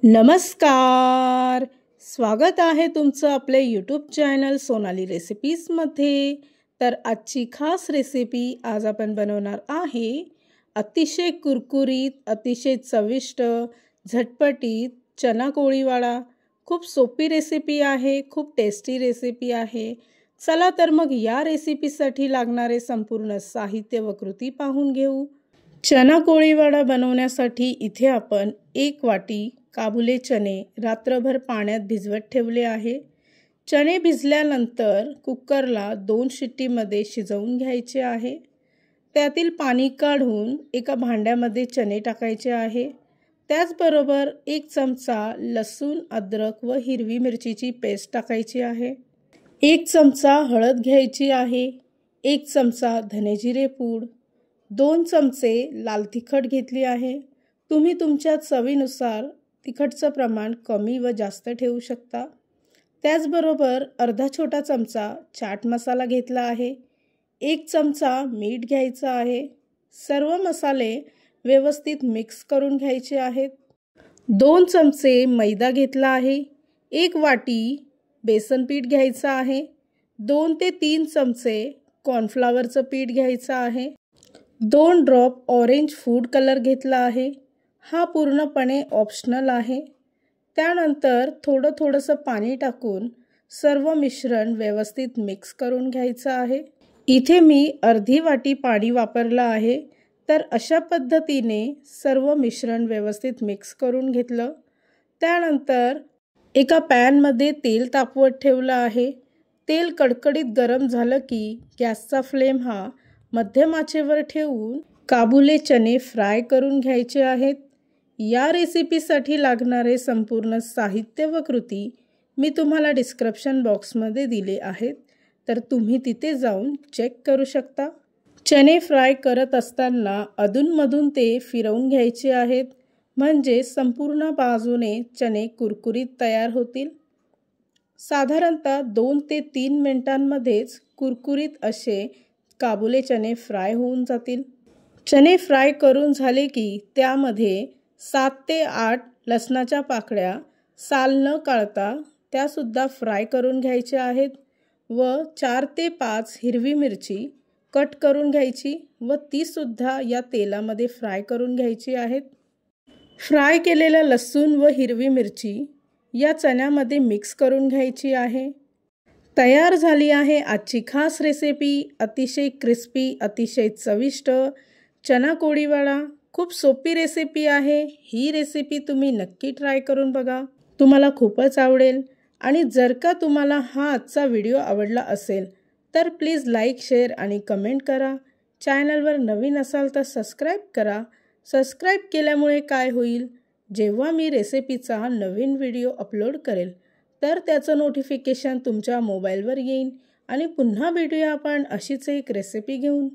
नमस्कार. स्वागत आहे तुमचं आपले यूट्यूब चॅनल सोनाली रेसिपीजमध्ये. तर आजची खास रेसिपी आज आपण बनवणार आहे अतिशय कुरकुरीत, अतिशय चविष्ट, झटपटीत चना कोळीवाडा. खूप सोपी रेसिपी आहे, खूप टेस्टी रेसिपी आहे. चला तर मग या रेसिपीसाठी लागणारे संपूर्ण साहित्य व कृती पाहून घेऊ. चना कोळीवाडा बनवण्यासाठी इथे आपण 1 वाटी काबुले चणे रात्रभर पाण्यात भिजवत ठेवले आहे. चणे भिजल्यानंतर कुकरला 2 शिट्टीमध्ये शिजवून घ्यायचे आहे. त्यातील पाणी काढून एका भांड्यामध्ये चणे टाकायचे आहे. त्याचबरोबर 1 चमचा लसूण, अद्रक व हिरवी मिरचीची पेस्ट टाकायची आहे. 1 चमचा हळद घ्यायची आहे. 1 चमचा धनेजिरे पूड, 2 चमचे लाल तिखट घेतली आहे. तुम्ही तुमच्या चवीनुसार तिखटचं प्रमाण कमी व जास्त ठेवू शकता. त्याचबरोबर अर्धा छोटा चमचा चाट मसाला घेतला आहे. 1 चमचा मीठ घ्यायचं आहे. सर्व मसाले व्यवस्थित मिक्स करून घ्यायचे आहेत. 2 चमचे मैदा घेतला आहे. 1 वाटी बेसन पीठ घ्यायचं आहे. 2 ते 3 चमचे कॉर्नफ्लॉवरचं पीठ घ्यायचं आहे. 2 ड्रॉप ऑरेंज फूड कलर घेतला आहे. हा पूर्णपणे ऑप्शनल आहे. त्यानंतर थोडंसं पाणी टाकून सर्व मिश्रण व्यवस्थित मिक्स करून घ्यायचं आहे. इथे मी अर्धी वाटी पाणी वापरलं आहे. तर अशा पद्धतीने सर्व मिश्रण व्यवस्थित मिक्स करून घेतलं. त्यानंतर एका पॅनमध्ये तेल तापवत ठेवलं आहे. तेल कडकडीत गरम झालं की गॅसचा फ्लेम हा मध्यम आचेवर ठेवून काबुले चणे फ्राय करून घ्यायचे आहेत. या रेसिपीसाठी लागणारे संपूर्ण साहित्य व कृती मी तुम्हाला डिस्क्रिप्शन बॉक्समध्ये दिले आहेत, तर तुम्ही तिथे जाऊन चेक करू शकता. चणे फ्राय करत असताना अधूनमधून ते फिरवून घ्यायचे आहेत, म्हणजे संपूर्ण बाजूने चणे कुरकुरीत तयार होतील. साधारणतः 2 ते 3 मिनिटांमध्येच कुरकुरीत असे काबुले चणे फ्राय होऊन जातील. चणे फ्राय करून झाले की त्यामध्ये 7 ते 8 लसणाच्या पाकळ्या साल न काढता त्यासुद्धा फ्राय करून घ्यायच्या आहेत व 4 ते 5 हिरवी मिरची कट करून घ्यायची व तीसुद्धा या तेलामध्ये फ्राय करून घ्यायची आहेत. फ्राय केलेलं लसूण व हिरवी मिरची या चण्यामध्ये मिक्स करून घ्यायची आहे. तयार झाली आहे आजची खास रेसिपी, अतिशय क्रिस्पी, अतिशय चविष्ट चना कोळीवाडा. खूप सोपी रेसिपी आहे. ही रेसिपी तुम्ही नक्की ट्राय करून बघा, तुम्हाला खूपच आवडेल. आणि जर का तुम्हाला हा आजचा व्हिडिओ आवडला असेल तर प्लीज लाईक, शेअर आणि कमेंट करा. चॅनलवर नवीन असाल तर सबस्क्राईब करा. सबस्क्राईब केल्यामुळे काय होईल, जेव्हा मी रेसिपीचा नवीन व्हिडिओ अपलोड करेल तर त्याचं नोटिफिकेशन तुमच्या मोबाईलवर येईल आणि पुन्हा भेटूया आपण अशीच एक रेसिपी घेऊन.